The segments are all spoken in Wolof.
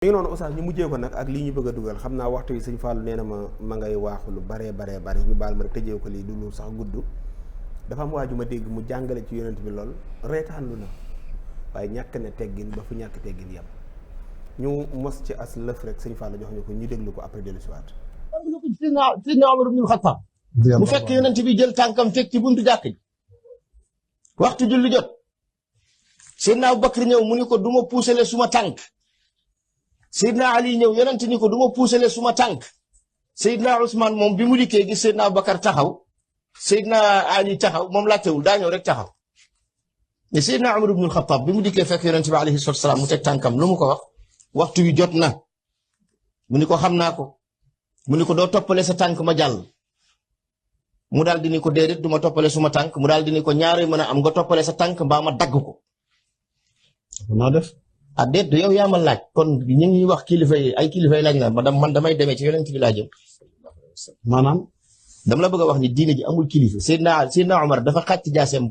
mi ngi noonu Oustaz ñu mujjee ko nag ak lii ñu bëgg a dugal xam naa waxtu yi sëñ Fallou nee na ma ngay waaxu lu baree bari ñu baal ma rek tëjee ko lii du lu sax gudd dafa am waaju ma dégg mu jàngale ci yonent bi lool reetaan lu na waaye ñàkk ne teggin ba fu ñàkk teggin yam ñu mos ci as lëf rek sëñ Fallou jox ñu ko ñu déglu ko après dellu si waat. Seydina Omar ibnul Xattaab mu fekk yonent bi jël tànkam teg ci buntu jàkk ji waxtu julli jot Seydina Abubakar ñëw mu ni ko du ma puusale suma tànk Seydina Ali ñëw yonent ni ko du ma puusale suma tànk Seydina Ousmane moom bi mu dikkee gis Seydina Abubakar taxaw Seydina Ali taxaw moom laajtewul daa ñëw rek taxaw mais Seydina Omar ibnul Xattaab bi mu dikkee fekk yonent bi alayhi salaatu wa salaam mu teg tànkam lu mu ko wax waxtu wi jot na mu ni ko xam naa ko mu ni ko doo toppale sa tànk ma jàll mu daal di ni ko déedéet du ma toppale suma tànk mu daal di ni ko ñaare mën a am nga toppale sa tànk mbaa ma dagg ko. noo def ah déet du yow yaa ma laaj kon ñu ngi wax kilifa yi ay kilifa yi laaj na man damay demee ci yonent bi laa jëm maanaam dama la bëgg a wax ni diine ji amul kilifa Seydina Omar dafa xàcc jaaseem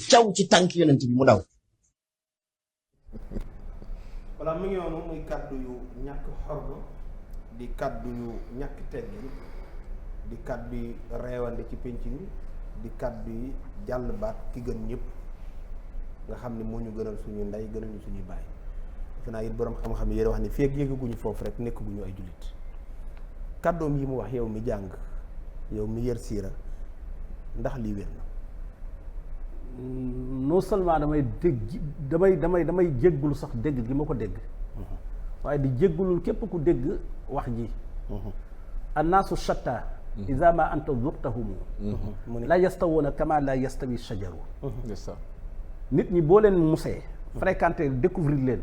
caw ci tànk yonent bi mu daw. voilà mu ngi noonu muy kaddu yu ñàkk xorma di kaddu yu ñàkk teggin di kaddu yi reewande ci penc mi di kaddu yi jàll baat ki gën ñëpp nga xam ne moo ñu gënal suñu ndey gënal ñu suñuy baay defe naa it borom xam-xam yi yéen wax ni feeg yéegaguñu foofu rek nekkaguñu ay jullit kaddoom yi mu wax yow mi jàng yow mi yër siira ndax lii wér na. non seulement damay jéggulu sax dégg gi ma ko dégg waaye di jéggulul képp ku dégg wax ji annaasu shatta iza ma anta zuqtahumu la yastawuna kama la yastawi shajaru nit ñi boo leen musee fréquenté découvrir leen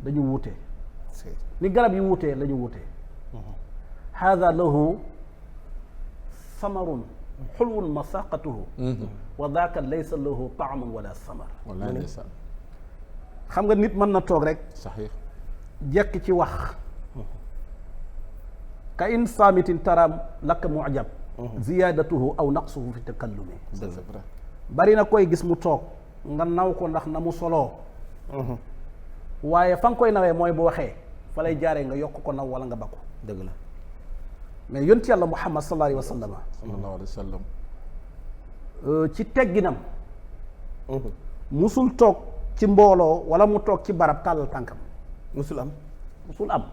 dañu wuute ni garab yi wuutee la ñu wuutee hada lahu samarun xulwun masaqatuhu wa daaka laysa lahu taamun wala samar xam nga nit mën na toog rek saxiix jekk ci wax ka in saamitin taram lakka mujab ziyadatuhu aw naqsuhu fi takallumi bari na koy gis mu toog nga naw ko ndax na mu soloo waaye fa nga koy nawee mooy bu waxee fa lay jaaree nga yokk ko naw wala nga bakku dëgg la mais yonent yàlla Muhammad sallallahu alayhi wa sallam ci tegginam musul toog ci mbooloo wala mu toog ci barab tàllal tànkam musul am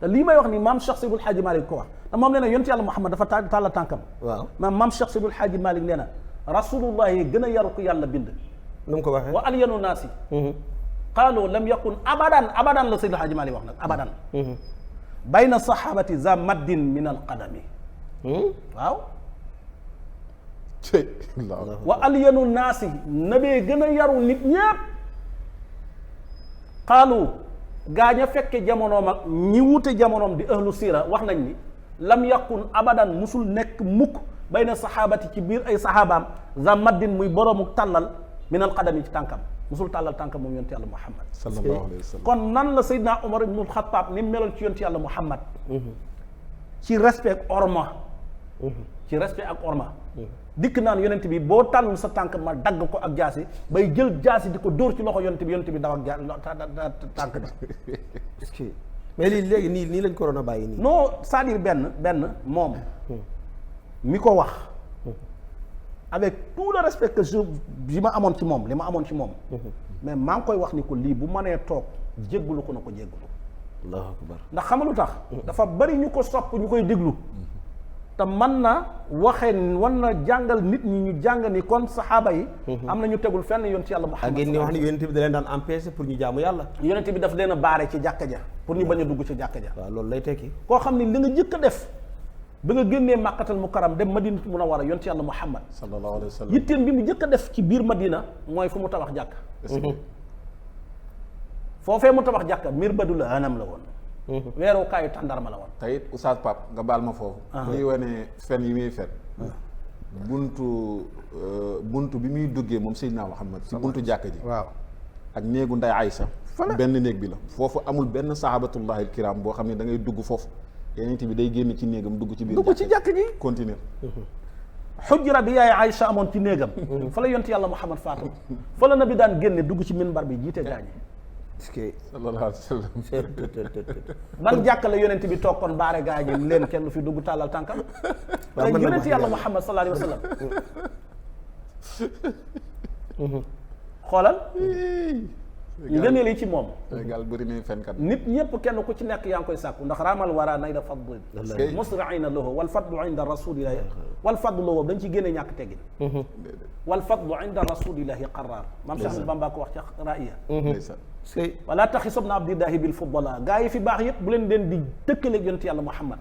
te lii may wax ni maam Cheikh Seydil Hadji Malick ko wax te moom nee na yonent yàlla Muhammad dafa tàllal tànkam waaw maam Cheikh Seydil Hadji Malick nee na rasulullah yi gën a yaru ko yàlla bind nu mu ko waxee wa alyanu naasi qaalu lam yakun abadan la Seydil Hadji Malick wax nag abadan bayna sahabati za maddin min alqadami waaw wa alyanu naasi nabee gën a yaru nit ñépp xaalu gaañ a fekke jamonoom ak ñi wute jamonoom di ahlu siira wax nañ ni lam yakun abadan musul nekk mukk bayna sahabati ci biir ay sahabaam za maddin muy boroomu tàllal min alqadami ci tànkam musul tàllal tànkam moom yonent yàlla Muhammad sallallahu alayhi wa sallam kon nan la Seydina Omar ibnul Xattaab ni meloon ci yonent yàlla Muhammad ci respect ak orma ci respect ak orma dikk naan yonent bi boo tànnul sa tànk ma dagg ko ak jaasi bay jël jaasi di ko dóor ci loxo yonent bi daw ak tànk ba mais lii léegi nii lañ ko waroon a bàyyi nii non c'est-à-dire benn moom mi ko wax avec tout le respect que li ma amoon ci moom mais maa ngi koy wax ni ko lii bu mënee toog jéggulu ko na ko jéggulu allahu akbar ndax xam nga lu tax dafa bari ñu ko sopp ñu koy déglu te mën na waxee wan na jàngal nit ñi ñu jàng ni kon saxaaba yi am na ñu tegul fenn yonent yàlla Muhammad ak ngeen ni wax ni yonent bi da leen daan empêcher pour ñu jaamu yàlla yonent bi daf leen a baare ci jàkka ja pour ñu bañ a dugg ci jàkka ja waaw loolu lay tekki koo xam ni li nga jëkk a def ba nga génnee màkkatal mukarram dem madinatu munawwara yonent yàlla Muhammad sallallahu alayhi wa sallam yitteem bi mu jëkk a def ci biir madina mooy fu mu tabax jàkka foofee mu tabax jàkka mirbadul hanam la woon weerukaayu tàndarma la woon tey it Oustaz Pape nga baal ma foofu muy wane fen yi muy fen buntu bi muy duggee moom Seydina Muhammad si buntu jàkka ji waaw ak néegu nday Aysa benn néeg bi la foofu amul benn sahabatullahi kiram boo xam ne da ngay dugg foofu yonent bi day génn ci néegam dugg ci biir dugg ci jàkka ji continuer xujra bi yaay Aysa amoon ci néegam fa la yonent yàlla Muhammad faatu fa la nabi daan génne dugg ci minbar bi jiite gaañi est-ce que sallallahu alayhi wa sallam. ban jàkka la yonent bi toog kon baare gaa ji leen kenn du fi dugg tàllal tànkam. waaw mën na yonent yàlla Muhammad sallallahu alayhi wa sallam. xoolal. ngëneel yi ci moom. Sénégal bëri nañu fenkat. nit ñëpp kenn ku ci nekk yaa ngi koy sàkku ndax raamal wara nay da fadl musriina lahu wal fadlu inda rasulillahi wal fadlu boobu dañ ci génne ñàkk teggin. wal fadlu inda rasulillahi qarraar. maam Cheikh Ahmadou Bamba ko wax ca raaya. wala taxisabna abdillahi bil fudala gaa yi fi baax yëpp bu leen di tëkkale yonent yàlla Muhammad.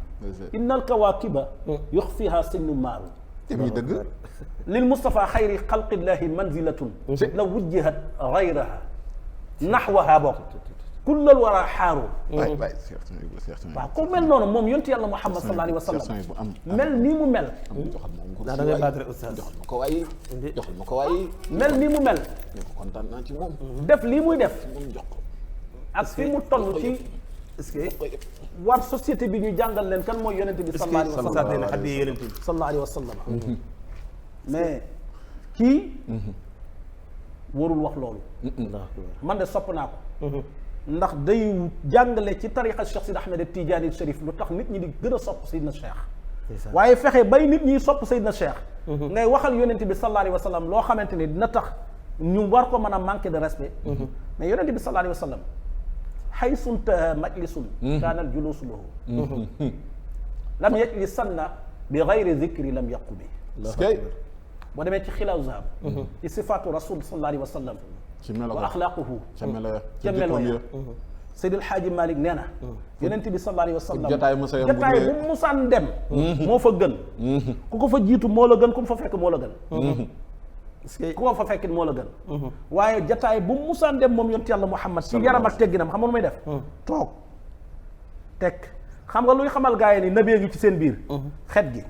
innal kawaakiba yuxfiha sinnu maaru. te muy dëgg. lil Mustafa xayri xalqillahi manzilatun la wujjihat gayraha naxwaha bokk kullal wara xaaru. waaw ku mel noonu moom yonent yàlla Muhammad sallallahu alayhi wa sallam mel nii mu mel. da ngay battre oustaz joxal ma ko waaye joxal ma ko waaye. mel nii mu mel. kontaan naa ci moom. def lii muy def. moom jox ko. ak fi mu toll ci. est-ce que war société bi ñu jàngal leen kan mooy yonent bi sallallahu alayhi wa sallam. xaddi yonent bi sallallahu alayhi wa sallam. mais kii. warul wax loolu. man de sopp naa ko. ndax day jàngale ci tariqa Cheikh Sidi Ahmed Tidiane Chérif lu tax nit ñi di gën a sopp Seydina Cheikh. waaye fexe bay nit ñi sopp Seydina Cheikh. ngay waxal yonent bi sallallahu alayhi wa sallam loo xamante ni dina tax ñu war ko mën a manquer de respect. mais yonent bi sallallahu alayhi wa sallam xaysu intaha majlisun kaana al juluusu lahu. lam yajlisanna bi gayri zikri lam yaqu bi. boo demee ci xilaaw zahab ci sifaatu rasul sallallahu alayhi wa sallam wa axlaaquhu ca melo ya Seydil Xaaji Malik nee na yonent bi sallallahu alayhi wa sallam jotaay bu mu musaan dem moo fa gën ku ko fa jiitu moo la gën ku mu fa fekk moo la gën ku ko fa fekkit moo la gën waaye jotaay bu mu musaan dem moom yonent yàlla Muhammad ci yaram ak tegginam xam nga nu muy def toog teg xam nga luy xamal gaa yi ni nabee ngi ci seen biir xet gi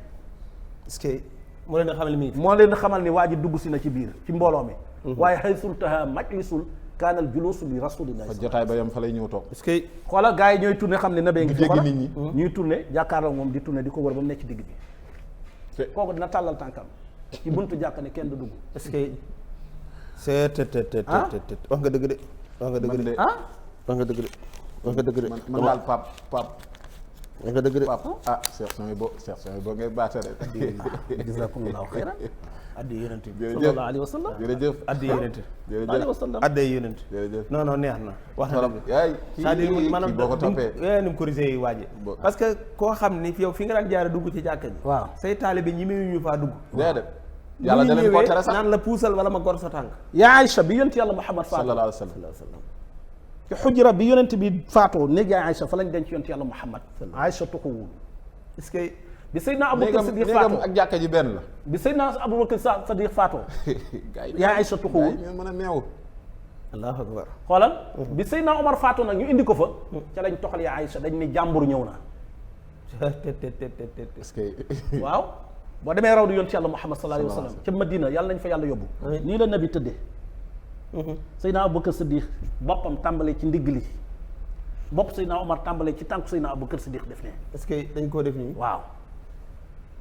est-ce que moo leen xamal mi moo leen xamal ni waa ji dugg si na ci biir ci mbooloo mi waaye xaysultaha majlisul kaanal juluusu li rasulillah fa jotaay ba yam fa lay ñëw toog. est-ce que xoolal gars yi ñooy tourné xam ne nabee ngi dégg xoolal nit ñi. ñuy tourné jàkkaarloo moom di tourné di ko wër ba mu nekk ci digg bi kooku dina tàllal tànkam ci buntu jàkk ne kenn du dugg est-ce que c'est wax nga dëgg de wax nga dëgg de ah wax nga dëgg de wax nga dëgg de man daal pap wax nga dëgg de pap Cheikh Sonia boo ngay baatare. jazakumullahu xayran addi yonent bi sallallahu alayhi wa sallam jërëjëf addi yonent alayhi wa sallam addi yonent jërëjëf non non neex na wax na dëgg yaay c'est-à-dire maanaam boo ko toppee ni mu corrigé yi waaje parce que koo xam ni yow fi nga daan jaare dugg ci jàkka ji waaw say taalibe ñi ñu faa dugg déedéet yàlla da leen koo tere sax naan la puusal wala ma gor sa tànk yaa Aïcha bi yonent yàlla Muhammad faatoo sallallahu alayhi wa sallam ci xujra bi yonent bi faatoo néeg yaa Aïcha fa lañ denc yonent yàlla Muhammad Aïcha tuxuwul est-ce que bi Seydina Abubakar Sadiq néegam faatoo ak jàkka ji benn la. bi Seydina Abubakar Sadiq faatoo gaa yi yaa Aïcha tuxuwul gaa yi mën a neew. allahu akbar xoolal bi Seydina Omar faatoo nag ñu indi ko fa ca lañ toxal yaa Aïcha dañ ne jàmbur ñëw na est-ce que waaw boo demee raw di yonent yàlla Muhammad sallallahu alayhi wa sallam ca Madina yàlla nañ fa yàlla yóbbu nii la nabi tëddee Seydina Abubakar Sadiq boppam tàmbalee ci ndigg li bopp Seydina Omar tàmbalee ci tànk Seydina Abubakar Sadiq def ne est-ce que dañ koo def nii waaw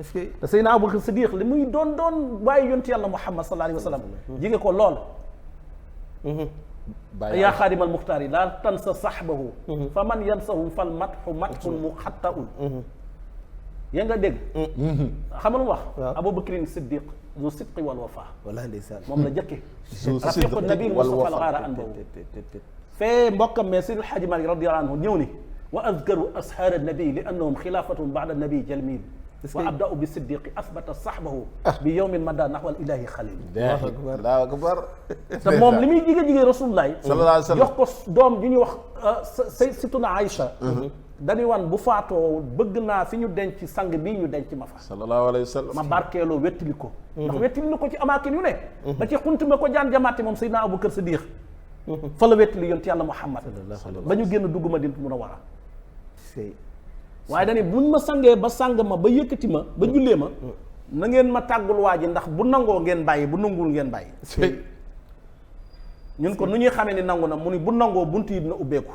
est-ce que te Seydina Abubakar Sadiq li muy doon waaye yonent yàlla Muhammad sallallahu alayhi wa sallam jige ko lool yaa xaadimal muxtaar yi laa tansa saxbahu fa man yansahu fal matxu matxun muxattaun yaa nga dégg xam nga lu mu wax Abubakrin Siddiq zu sidqi wal wafa wallaahi ndeysaan moom la jëkke rafiqu nabil Mustafa al gaara an boobu fee mbokkam mais Seydi El Hadji Malick radiyallahu anhu ñëw ni wa azkaru ashaara nabi li annahum xilaafatun baada nabi jalmil wa abda'u bi siddiqi asbata saxbahu bi yowmin mada naxwal ilahi xalil allahu akbar te moom li muy jigéen rasulullah sallallahu alayhi wa sallam jox ko doom ju ñuy wax sayyidatuna Aïcha dañuy wan bu faatoo bëgg naa fi ñu denc sang bii ñu denc ma fa sallallahu alayhi wa sallam ma barkeeloo wettili ko ndax wettili na ko ci amaakin yu ne da ci xuntume ko jaan jamaate moom Seydina Abubakar Sadiq fa la wettili yonent yàlla Muhammad ba ñu génn dugg Madina Munawwara waaye dañuy buñ ma sangee ba sang ma ba yëkkati ma ba jullee ma na ngeen ma tàggul waa ji ndax bu nangoo ngeen bàyyi bu nanguwul ngeen bàyyi ñun ko nu ñuy xamee ni nangu na mu ni bu nangoo bunt yi dina ubbeeku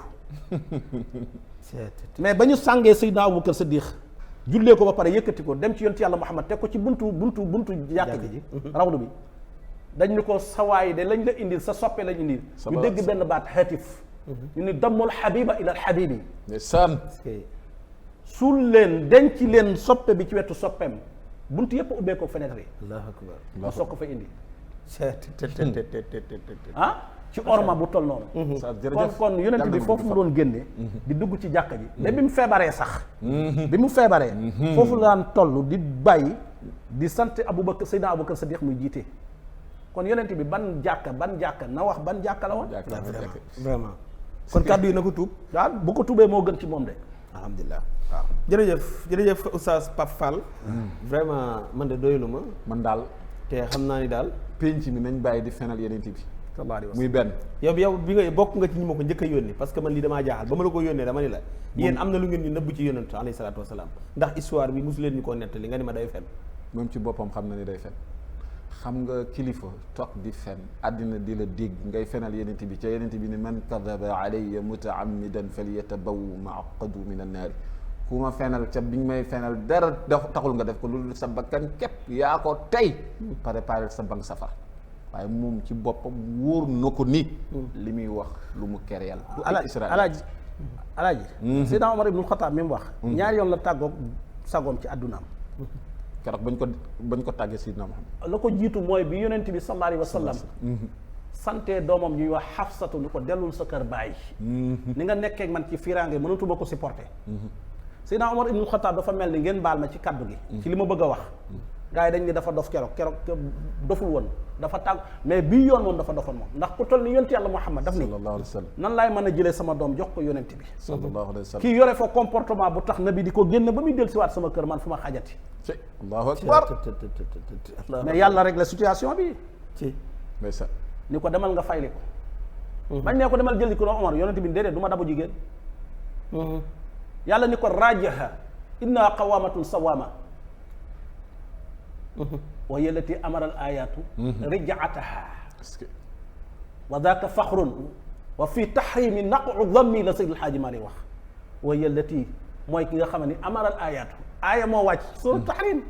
mais ba ñu sàngee Seydina Abubakar Sadiq jullee ko ba pare yëkkati ko dem ci yonent yàlla Muhammad teg ko ci buntu jàkk ji rawdu bi dañ ni ko sawaay de lañ la indil sa soppe lañ indil ñu dégg benn baat xaatif ñu ni dammul xabiba ila al xabibi ndeysaan suul leen denc leen soppe bi ci wetu soppeem bunt yëpp ubbee ko fenêtre yi allahu akbar ma soog ko fa indi ah ci orma bu toll noonu kon yonent bi foofu mu doon génne di dugg ci jàkka ji mais bi mu feebaree sax bi mu feebaree foofu la daan toll di bàyyi di sant Abubakar Seydina Abubakar Sadiq muy jiite kon yonent bi ban jàkka na wax ban jàkka la woon vraiment kon kàddu yi na ko tuub waaw bu ko tuubee moo gën ci moom de alhamdulilah waaw jërëjëf oustaz Pape Fall vraiment man de doylu ma man daal te xam naa ni daal penc mi nañ bàyyi di fenal yeneen bi sallallahu alayhi wa sallam muy benn yow bi nga bokk nga ci ñi ma ko njëkk a yónni parce que man lii damaa jaaxal ba ma la ko yónnee dama ni la yéen am na lu ngeen ñu nëbb ci yónnent alayhi salaatu wasalaam ndax histoire bi mosu leen ñu koo nettali nga ni ma day fen moom ci boppam xam na ni day fen xam nga kilifa toog di fen àddina di la dégg ngay fenal yenent bi ca yenent bi ni man kadaba alayya mutaammidan falyatabawu maqadu min annaari ku ma fenal ca biñ may fenal dara taxul nga def ko lu sa bakkan képp yaa ko tey préparé sa banque safar waaye moom ci boppam wóor na ko ni li muy wax lu mu kereyal du ay Israël alaaji Seydina Omar ibnul Xataab mi mu wax ñaari yoon la tàggoog sagoom ci àddunaam keroog bañ ko tàggee Seydina Muhammad la ko jiitu mooy bi yonent bi sallallahu alayhi wa sallam sante doomam ñuy wax Xafsatu ni ko dellul sa kër bàyyi ni nga nekkee man ci fiiraange mënatuma ko supporter Seydina Omar ibnul Xataab dafa mel ni ngeen baal ma ci kaddu gi ci li ma bëgg a wax gars yi dañ ni dafa dof keroog doful woon dafa tàgg mais bii yoon moom dafa dofoon moom ndax ku toll ni yonent yàlla Muhammad daf ni sallallahu alayhi wa sallam nan laay mën a jëlee sama doom jox ko yonent bi sallallahu alayhi wa sallam kii yore fa comportement bu tax nabi di ko génn ba muy del siwaat sama kër man fu ma xajati allahu akbar mais yàlla régler situation bi ci ndeysaan ni ko demal nga fayli ko bañ ne ko demal jëli ko no Omar yonent bi déedéet du ma dabu jigéen yàlla ni ko rajaha inna qawamatun sawama wa hiya allati amara al ayatu rijaataha wa daaka faxrun wa fi tahrimi naqu dammi la Seydil Haaji Maalik wax wa hiya allati mooy ki nga xam ne amara al ayatu aaya moo wàcc sura tahrim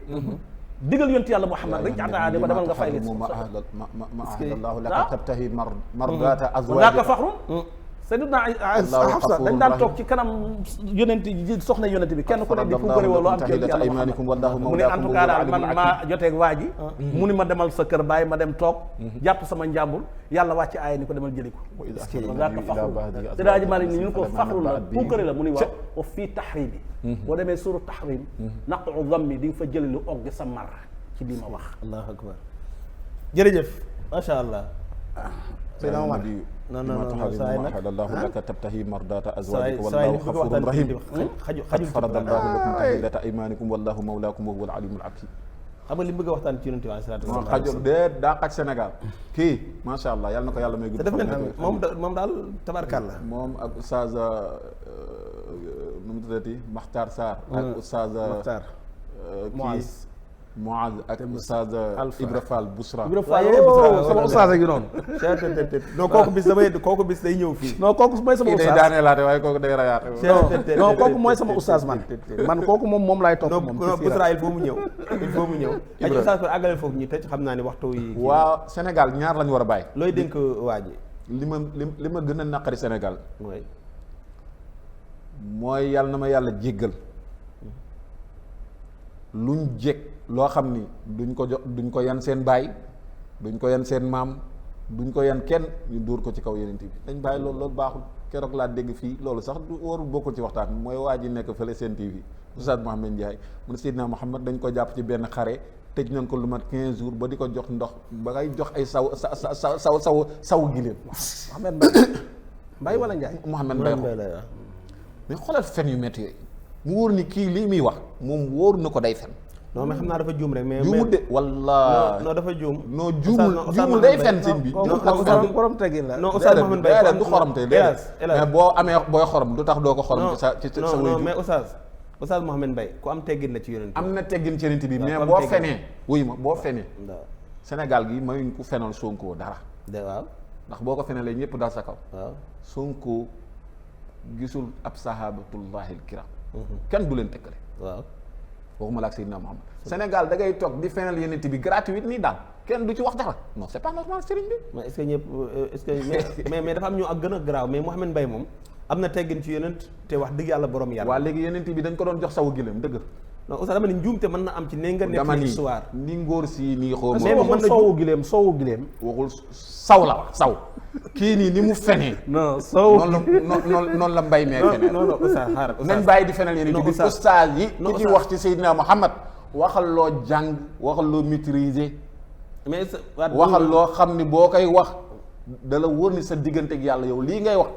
digal yonent yàlla Muhammad rijaataha di ko demal nga fay li ma ahadallahu laka tabtahi mardata wa azwajika daaka faxrun Seydina Hafsa dañ daan toog ci kanam yonent ji soxna yonent bi kenn ku ne di fu bëri woo loo am ci yàlla mu ne en tout cas daal man maa joteeg waa ji mu ni ma demal sa kër bàyyi ma dem toog jàpp sama njàmbur yàlla wàcc aaya ni ko demal jëli ko zaaka faxru Seydi Maalik ni ñu ko faxru la puukare la mu ni waaw wa fii tahrimi boo demee suuru tahrim naqu dammi di nga fa jëli lu oggi sa mar ci lii ma wax allahu akbar jërëjëf macha allah Seydina Omar non saa yi nag allahu laka tabtahi mardata azwajika wallahu ghafurun rahim qad faradallahu lakum tahillata aymanikum wallahu mawlakum wa huwal alimul hakim xam nga li mu bëgg a waxtaan ci yonent bi alayhi salaatu wa salaam xajul de daa xaj Sénégal kii macha allah yàlla na ko yàlla may gudd te def moom daal tabarkàlla moom ak oustaz nu mu tuddati Makhtar Sarr ak oustaz Muaz ak oustaz Ibra Fall Bousra sama oustaz ak yi noonu non kooku bis day ñëw fii non kooku mooy sama kii day oustaz daaneelaate waaye kooku day rayaate non kooku mooy sama oustaz man kooku moom laay topp moom Bousra il faut mu ñëw ay oustaz ko àggaleel foofu ñu tëj xam naa ne waxtu yi waa Sénégal ñaar lañu war a bàyyi looy dénk waa ji li ma gën a naqari Sénégal mooy yàlla na ma yàlla jéggal luñ jég loo xam ni duñ ko yan seen baay duñ ko yan seen maam duñ ko yan kenn ñu dóor ko ci kaw yeneen bi dañ bàyyi loolu baaxul keroog laa dégg fii loolu sax du warul bokkul ci waxtaan mooy waa ji nekk fële seen TV Oustaz Mouhamed Ndiaye mu ne Seydina Mouhamed dañ ko jàpp ci benn xare tëj nañ ko lu mat 15 jours ba di ko jox ndox ba ngay jox ay saw giléem Mouhamed Mbaye wala Ndiaye Mouhamed Mbaye mais xoolal fen yu métti yooyu mu wóor ni kii lii muy wax moom wóor na ko day fen non mais xam naa dafa juum rek mais juumul de walla non dafa juum non juumul day fen sëñ bi borom teggin la non Oustaz Mouhamed Mbaye du xoromte mais boo amee booy xorom du tax doo ko xorom ci sa non mais Oustaz Mouhamed Mbaye ku am teggin la ci yonent am na teggin ci yonent bi mais boo fenee wuy ma boo fenee Sénégal gi mayuñ ku fenal Sonko dara waaw ndax boo ko fenelee ñëpp dal sa kaw waaw Sonko gisul ab sahabatullahi alkiram kenn du leen tëkkale waaw waxuma la ak Seydina Muhammad Sénégal da ngay toog di fenal yenent bi gratuite nii daal kenn du ci wax dara non c'est pas normal sëriñ bi. mais est-ce que ñëpp est-ce que mais dafa am ñu ak gën a garaaw mais Mouhamed Mbaye moom am na teggin ci yonent te wax dëgg yàlla borom yàlla. waa léegi yonent bi dañ ko doon jox sawu gileem dëgg. non Oustaz dama ne njuumte mën na am ci ne nga nekk histoire ni ngóor si nii xaw ma. mais waxul soowu gileem waxul saw la wax saw. kii nii ni mu fenee. non soowu noonu la mbay mee feneen. non Oustaz xaaral nañ bàyyi di fenal yéen di ustaas yi ki ci wax ci Seydina Muhammad waxal loo jàng waxal loo maîtriser. mais waxal loo xam ni boo koy wax dala wóor ni sa diggante ak yàlla yow lii ngay wax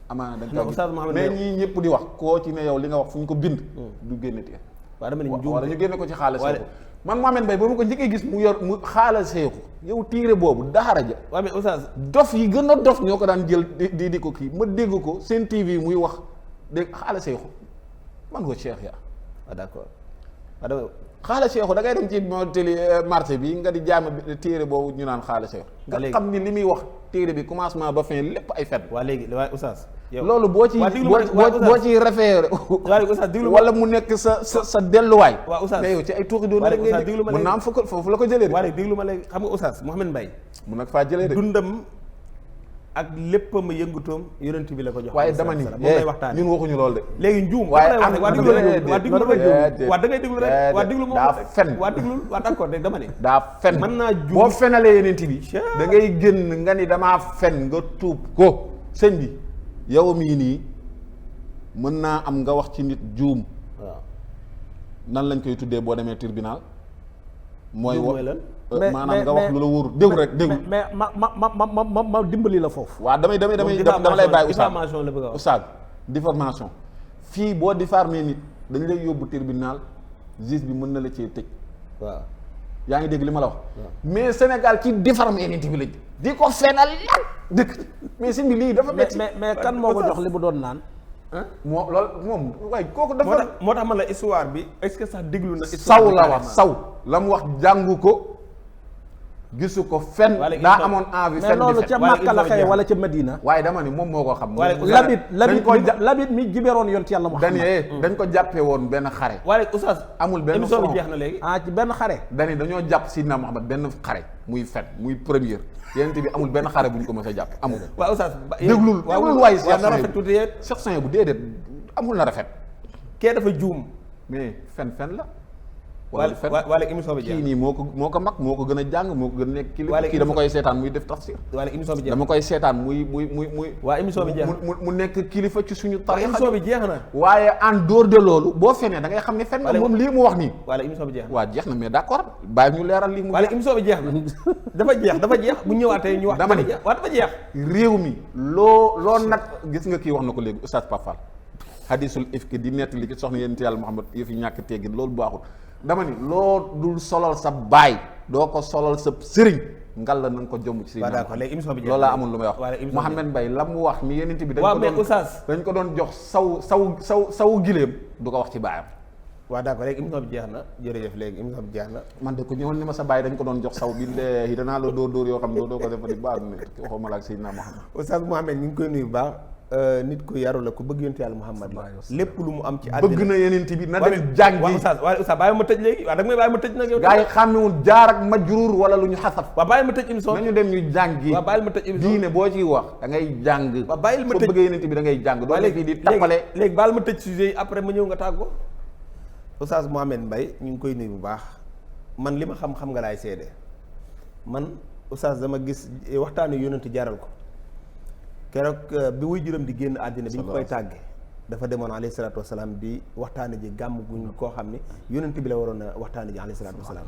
amaana da nga mais ñii ñëpp di wax koo ci ne yow li nga wax fu ñu ko bind du génnati waaw dama ne wala ñu génne ko ci xaala seexu man Mouhamed Mbaye ba ma ko njëkkee gis mu yor mu xaala seexu yow tiire boobu daara ja waaw mais Oustaz dof yi gën a dof ñoo ko daan jël di ko kii ma dégg ko seen TV muy wax dégg xaala seexu man ko Cheikh yaa waaw d'accord waaw xaala seexu da ngay dem ci télé marché bi nga di jaama téere boobu ñu naan xaala seexu nga xam ni li muy wax téere bi commencement ba fin lépp ay fen waa léegi waaye Oustaz loolu boo ci boo ci référé wala mu nekk sa delluwaay waaw Oustaz mais yow ci ay tuuxi doon rek ngay mën naa am foofu la ko jëlee waaye déglu ma léegi xam nga Oustaz Mouhamed Mbaye mun nag faa jëlee de dundam ak léppam yëngutoom yonent bi la ko jox waaye dama ni ñun waxuñu loolu de léegi njuum waaye waa déglu rek waa da ngay déglu rek waa déglu moom daa fen waa déglul waa d'accord rek dama ne daa fen mën naa juum boo fenalee yonent bi da ngay génn nga ni damaa fen nga tuub ko sëñ bi yow mii nii mën naa am nga wax ci nit juum waaw nan lañ koy tuddee boo demee tribunal mooy lan maanaam nga wax lu la wóorul déglu rek déglu mais ma dimbali la foofu. waaw damay dama lay bàyyi diffamation la bëgg a wax oustaz diffamation fii boo diffamé nit dañ lay yóbbu tribunal juge bi mën na la cee tëj. waaw yaa ngi dégg li ma la wax. mais Sénégal ci diffamé nit bi lañ di ko fenal lan dëkk mais sëñ bi lii dafa métti. mais kan moo ko jox li mu doon naan. moo loolu moom waaye kooku dafa. moo tax man la histoire bi est-ce que sax déglu na. saw la wax saw la mu wax jàngu ko. gisu ko fen daa amoon envie fen mais loolu ca Makka la xëy wala ca Medina. waaye dama ni moom moo ko xam. labit mi jiberoon yonent yàlla Muhammad dañ ko jàppee woon benn xare. waaye Oustaz amul benn émission bi jeex na léegi. ci benn xare. dañoo jàpp Sidna Muhammad benn xare muy fen muy première yonent bi amul benn xare bu ñu ko mës a jàpp amul. waaw Oustaz déglul waaye na rafet tuuti yéen section bu déedéet amul na rafet. kee dafa juum. mais fen la. wala émission bi jeex kii nii moo ko mag moo ko gën a jàng moo ko gën a nekk kii dama koy seetaan muy def tafsir. wala émission bi jeex dama koy seetaan muy waa émission bi jeex mu nekk kilifa ci suñu tarixa. émission bi jeex na. waaye en dehors de loolu boo fenee da ngay xam ne fen nga moom lii mu wax nii. wala émission bi jeex na waaw jeex na mais d'accord bàyyi ñu leeral lii mu. wala émission bi jeex na dafa jeex bu ñëwaatee ñu wax. dama ni waaw dafa jeex. réew mi loo nag gis nga kii wax na ko léegi Oustaz Pape Fall hadisul ifki di nettali ci soxna yonent Yàlla Muhammad yëf yi ñàkk teggin loolu baaxul. dama ni loo dul solal sa baay doo ko solal sa sëriñ ngal la na nga ko jomb ci si loolu laa amul lu may wax Mouhamed Mbaye la mu wax ni yenent bi dañ ko doon jox saw giléem du ko wax ci baayam waaw d'accord léegi émission bi jeex na jërëjëf léegi émission bi jeex na man de ko ñëwoon ni ma sa baay dañ ko doon jox saw bi léegi danaa la dóor yoo xam ne doo ko defati ba ne waxuma la ak Seydina Mouhamed Oustaz Mouhamed ñu ngi koy nuyu bu baax nit ku yaru la ku bëgg yonent Yàlla Muhammad la lépp lu mu am ci àddina bëgg na yenent bi na dem jàngi waaw Oustaz bàyyi ma tëj léegi waaw da nga may bàyyi ma tëj nag yow gaa yi xàmmewul jaar ak majruur wala lu ñu xasaf waaw bàyyi ma tëj émission nañu dem ñu jàngi waaw bàyyil ma tëj émission diine boo ciy wax da ngay jàng waaw bàyyil ma tëj soo bëggee yenent bi da ngay jàng doo nekk di tappale léegi baal ma tëj sujet yi après ma ñëw nga tàggoo Oustaz Mouhamed Mbaye ñu ngi koy nuyu bu baax man li ma xam nga laay seede man Oustaz dama gis waxtaanu yonent jaral ko keroog bi wuy juróom di génn àddina bi ñu koy tàgge dafa demoon alayhi salaatu wasalaam di waxtaane ji gàmm guñ koo xam ne yonent bi la waroon a waxtaane ji alayhi salaatu wasalaam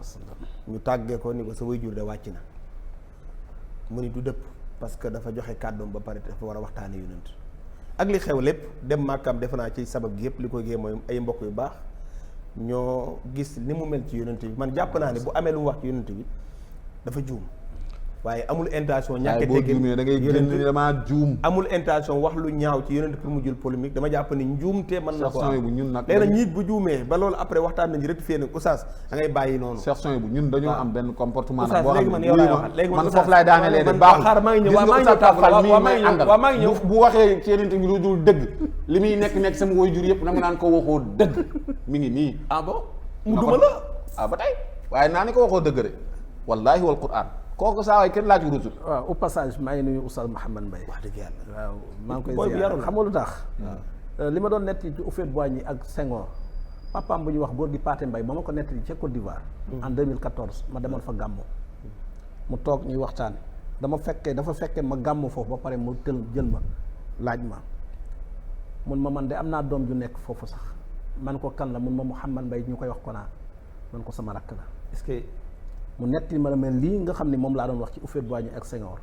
ñu tàggee ko ni ko sa wuy jur de wàcc na mu ni du dëpp parce que dafa joxe kàddoom ba pare dafa war a waxtaane yonent ak li xew lépp dem màkkam defe naa ci sabab gi yëpp li ko gée mooy ay mbokk yu baax ñoo gis ni mu mel ci yonent bi man jàpp naa ne bu amee lu mu wax ci yonent bi dafa juum waaye amul intention ñàkk a dégg da ngay génn dama juum amul intention wax lu ñaaw ci yonent pour mu jël polémique dama jàpp ni njuumte mën na ko am bu ñun nag léegi nag ñiit bu juumee ba loolu après waxtaan nañu rectifier nag Oustaz da ngay bàyyi noonu section bu ñun dañoo am benn comportement nag boo xam man yow laay wax léegi man foofu laay daanelee de baaxul xaar maa ngi ñëw waaw maa ngi ñëw bu waxee ci yonent bi lu dul dëgg li muy nekk sama waajur yëpp na nga naan ko waxoo dëgg mi ngi nii ah bon mu duma la ba tey waaye naa ni ko waxoo dëgg de wallahi wal quran kooku saa waay kenn laaju rusul. waaw au passage maa ngi nuyu Oustaz Mouhamed Mbaye. wax dëgg yàlla waaw maa ngi koy booy bu ziar yaru la. xam nga lu tax. li ma doon netti ci Houphouët-Boigny ak Senghor papaam bu ñuy wax góor gi Pathé Mbaye ba ma ko netti ca Côte d'Ivoire. en 2014 ma demoon fa gàmmu. mu toog ñuy waxtaan dafa fekkee ma gàmmu foofu ba pare mu jël ma laaj ma mun ma man de am naa doom ju nekk foofu sax man ko kan la mun ma Mouhamed Mbaye ñu koy wax ko naa man ko sama rakk la. est-ce que mu netti ma la mel lii nga xam ne moom laa doon wax ci Houphouët-Boigny ak Senghor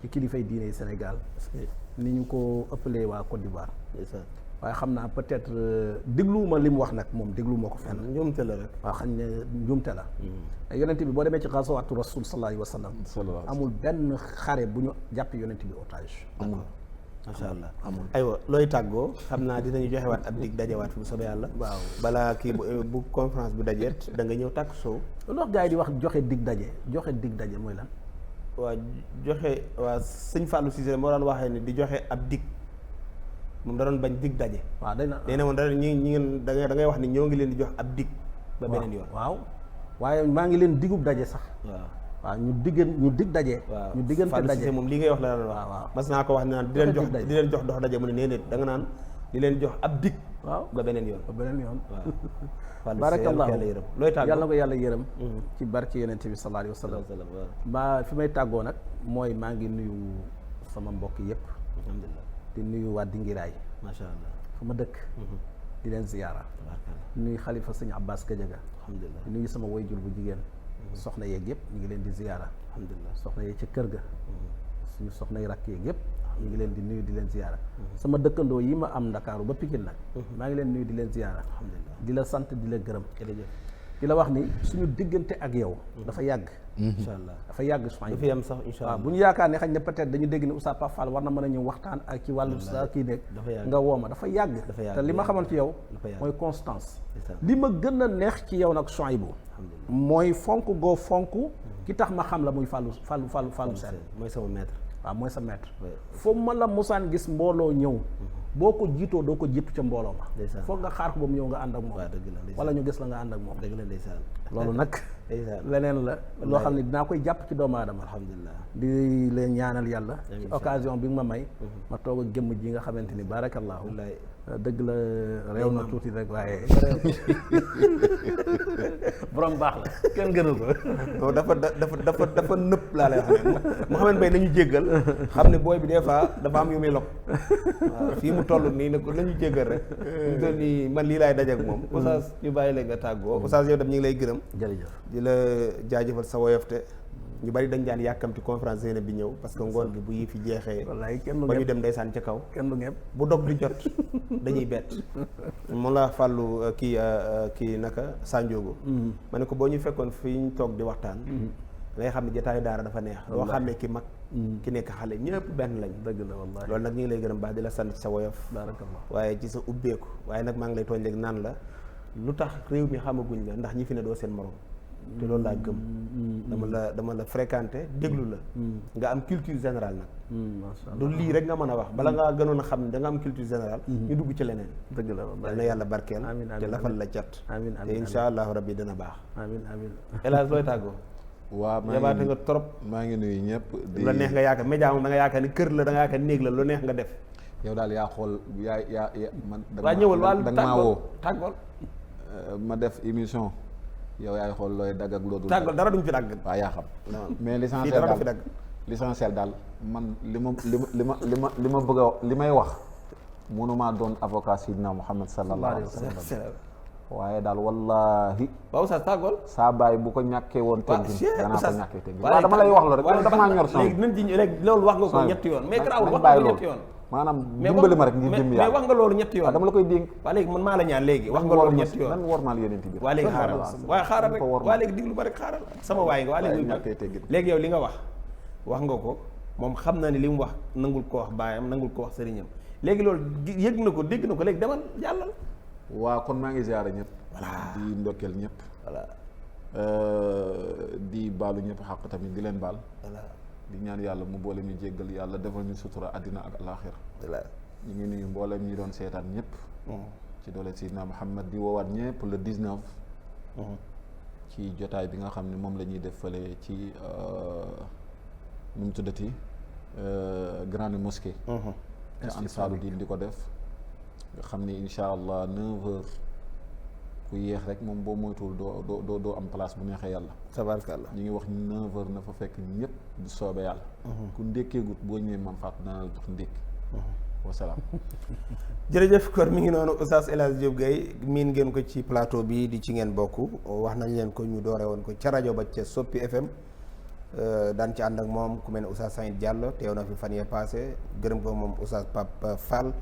ci kilifay diine yi Sénégal ni ñu ko ëppalee waa Côte d'Ivoire waaye xam naa peut-être dégluwuma li mu wax nag moom dégluwuma ko fenn njuumte la rek. waaw xañ ne njuumte la yonent bi boo demee ci xasawaatu rasul sallallahu alayhi wa sallam amul benn xare bu ñu jàpp yonent bi otage amul macha allah amul aywa looy tàggoo xam naa dinañu joxewaat ab dig dajewaat fi bu soobee yàlla. waaw balaa kii bu conférence bi dajeet da nga ñëw tàkk soow. lu wax gars yi di wax joxe dig daje mooy lan. waa joxe waa sëñ Fallou Cissé moo daan waxee ni di joxe ab dig moom da doon bañ dig daje. waaw day na nee na moom da ngeen da ngay wax ni ñoo ngi leen di jox ab dig. ba beneen yoon waaw waaye maa ngi leen digub daje sax. waaw ñu dig daje. waaw ñu diggante Fallou daje Cissé moom lii ngay wax la daan wax. waaw mas naa ko wax ne naan di leen jox dox daje mu ne nee da nga naan di leen jox ab dig. waaw ba beneen yoon. ba beneen yoon. waaw barakallahu yàlla yërëm looy tàggoo yàlla na ko yàlla yërëm. ci barke yonent bi sallallahu alayhi wa sallam. ba fi may tàggoo nag mooy maa ngi nuyu sama mbokk yëpp. alhamdulilah di nuyu waa Dingiraay. macha allah fa ma dëkk. di leen ziyaara. di nuyu xalifa sëñ Abbas Gadiaga. alhamdulilah di nuyu sama wayjur bu jigéen. soxna yeeg yëpp ñu ngi leen di ziyaara. alhamdulilah soxna yeeg ca kër ga. suñu soxna yi rakk yeeg yëpp. ñu ngi leen di nuyu di leen ziyaara. sama dëkkandoo yi ma am Ndakaaru ba Pikine nag. maa ngi leen nuyu di leen ziyaara. alhamdulilah di la sant di la gërëm. jërëjëf di la wax ni suñu diggante ak yow. dafa yàgg. incha allah dafa yàgg soin dafa yam sax incha allah waaw bu ñu yaakaar ne xañ ne peut-être dañu dégg ni Oustaz Pape Fall war na mën a ñëw waxtaan ak ci wàllu sa kii nekk nga wooma dafa yàgg te li ma xamoon ci yow mooy constance li ma gën a neex ci yow nag soin bu mooy fonk goo fonk ki tax ma xam la muy Fallou Sène mooy sama maître waaw mooy sa maître foo ma la musaan gis mbooloo ñëw boo ko jiitoo doo ko jiitu ca mbooloo ma foog nga xaar ko ba mu ñëw nga ànd ak moom wala ñu gis la nga ànd ak moom dëgg la ndeysaan loolu nag leneen la loo xam ne dinaa koy jàpp ci doomu aadama alhamdulilah di leen ñaanal yàlla ci occasion bi nga ma may ma toog ak jëmm ji nga xamante ni barakallahu dëgg la réew na tuuti rek waaye borom baax la kenn gënu ko non dafa nëpp laa lay wax ne Mouhamed Mbaye nañu jéggal xam ne booy bi des fois dafa am yu muy lok waaw fii mu toll nii ne ko nañu jéggal rek ñu toll nii man lii laay dajeek moom Oustaz ñu bàyyi la nga tàggoo Oustaz yow tam ñu ngi lay gërëm jërëjëf di la jaajëfal sa woyofte ñu bari dañ daan yàkkamti conférence Zeynab bi ñëw parce que ngoon gi bu yi fi jeexee wallaay kenn du ba ñu dem ndeysaan ca kaw kenn du ngeeb bu dog di jot dañuy bett moom la fàllu kii naka Sanjogo ma ne ko boo ñu fekkoon fi ñu toog di waxtaan ngay xam ne jataayu daara dafa neex loo xam ne ki mag ki nekk xale ñëpp benn lañ dëgg la wallaay loolu nag ñu ngi lay gërëm baax di la sant ci sa woyof barakallah waaye ci sa ubbeeku waaye nag maa ngi lay tooñ léegi naan la lu tax réew mi xamaguñ la ndax ñi fi ne doo seen morom te loolu laa gëm dama la fréquenté déglu la nga am culture générale nag du lii rek nga mën a wax bala ngaa gënoon a xam ne da nga am culture générale ñu dugg ci leneen dëgg la yal na yàlla barkeel te lafal la cat amiin te insha allahu rabbi dana baax amiin El Hadj looy tàggoo waa yabaate nga trop maa ngi nuyu ñëpp lu la neex nga yaakaar média moom da nga yaakaar ni kër la da nga yaakaar néeg la lu neex nga def yow daal yaa xool yaa man waa ñëwal waa da nga maa woo tàggool ma def émission yow yaay xool looy dagg ak loolu tàggool dara duñ fi dagg waaw yaa xam mais l'essentiel daal man li ma bëgg a li may wax mënumaa doon avocat sidina Muhammad sallallahu alayhi wa sallam waaye daal wallahi waaw sa tàggool saa baay bu ko ñàkkee woon teggin danaa ko ñàkkee teggin waaw dama lay wax la rek dafa maa ñor sama léegi dinañ ci léegi loolu wax nga ko ñetti yoon mais garaawul wax nga ko ñetti yoon maanaam dimbali ma rek ngir jëm mais wax nga loolu ñetti yoon dama la koy dénk waa léegi man maa la ñaan léegi wax nga loolu ñetti yoon nan wormaal yeneen bi waa léegi xaaral waaye xaaral rek waa léegi diglu ma rek xaaral sama waay nga waa léegi léegi yow li nga wax nga ko moom xam na ni li mu wax nangul ko wax baayam nangul ko wax sëriñam léegi loolu yëg na ko dégg na ko léegi demal jàllal waaw kon maa ngi ziyaara ñëpp voilà di ndokkeel ñëpp voilà di baalu ñëpp xaq tamit di leen baal voilà di ñaan yàlla mu boole ñu jéggal yàlla defal ñu sutura àddina ak alaaxira ñu ngi nuyu mboolem ñi doon seetaan ñëpp ci doole Seydina Muhammad di woowaat ñëpp le 19 ci jotaay bi nga xam ne moom la ñuy def fële ci nu mu tuddati grande mosquée te Ansaarud-Din di ko def nga xam ni incha allah 9h ku yéex rek moom boo moytuwul doo am place bu neexee yàlla. tabaarkalla ñu ngi wax 9h na fa fekk ñëpp du soobee yàlla. ku ndékkeegut boo ñëwee Mame Fatou dana la jox ndékki. wasalaam. jërëjëf kon mi ngi noonu Oustaz El Hadj Diop Gueye miin ngeen ko ci plateau bi di ci ngeen bokk wax nañ leen ko ñu doore woon ko ca rajo ba ca Soppi FM daan ci ànd ak moom ku mel ne Oustaz Saïd Diallo teew na fi fan yee passé gërëm ko moom Oustaz Pape Fall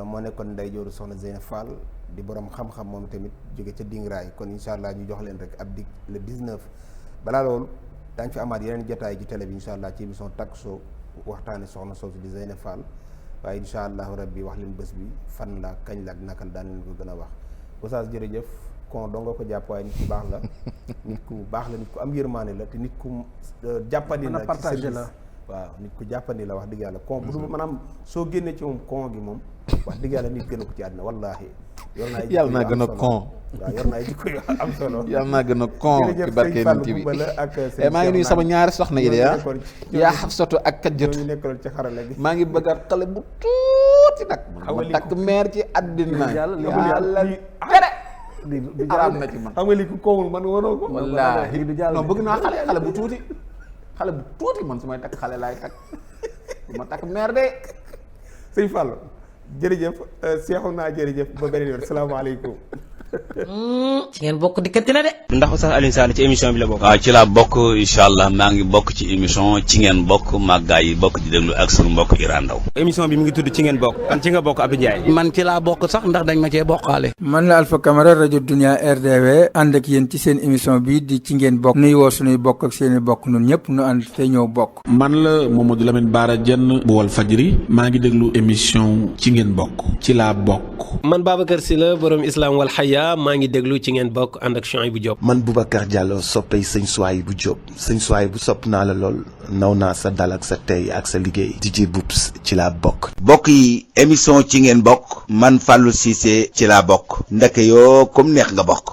moo nekkoon nday jooru soxna Zeynab Fall di borom xam-xam moom tamit jóge ca Dingraay kon incha allah ñu jox leen rek ab dig le 19 balaa loolu daañu fi amaat yeneen jotaay ci télé bi incha allah ci émission Taku Show waxtaane soxna soosu di Zeynab Fall waaye incha allahu rabbi wax leen bés bi fan la kañ la ak naka daan leen ko gën a wax Oustaz jërëjëf kon doo nga ko jàpp waaye nit ku baax la nit ku baax la nit ku am yërmaane la te nit ku jàppandi la ci service la waaw nit ku jàppandi la wax dëgg yàlla kon bu du maanaam soo génnee ci moom kon gi moom wax dëgg yàlla nit gën a ko ci àddina wallaahi yor naa yàlla naa gën a con waaw yor naa ay jikko yu am solo yàlla naa gën a con ci barke nit bi maa ngi nuyu sama ñaari soxna yi de yaa Xafsatu ak Kajjatu ñu nekkaloon ci xarala gi maa ngi bëggaat xale bu tuuti nag ma takk meer ci àddina yàlla tere am na ci man xam nga li ku kowul man wanoo ko wallaahi non bëgg naa xale bu tuuti man su may takk xale laay takk ma takk meer de sëñ Fall jërëjëf seexu naa jërëjëf ba beneen yoon salaamaaleykum ci ngeen bokk dikkati la de. ndax Oustaz Alioune Sall ci émission bi la bokk. waaw ci laa bokk incha allah maa ngi bokk ci émission ci ngeen bokk màggaa yi bokk di déglu ak sunu mbokk Iran Ndaw. émission bi mi ngi tudd ci ngeen bokk. kan ci nga bokk Abdou Ndiaye. man ci laa bokk sax ndax dañ ma cee bokkaale. man la Alpha Camara rajo Dunia RDV ànd ak yéen ci seen émission bi di ci ngeen bokk. nuy woo sunuy bokk ak seen i bokk ñun ñëpp nu ànd te ñëw bokk. man la Mamadou Lamine Bara Diène bu Walfadjri maa ngi déglu émission ci ngeen bokk ci laa bokk. man Babacar Sylla borom Islam wal Haya maa ngi déglu ci ngeen bokk ànd ak Chouaïbou Diop. man Boubacar Diallo soppay sëñ Chouaïbou Diop sëñ Chouaïbou sopp naa la lool naw naa sa dal ak sa tey ak sa liggéey DJ Boubs ci laa bokk. mbokk yi émission ci ngeen bokk man Fallou Cissé ci laa bokk ndeke yoo comme neex nga bokk.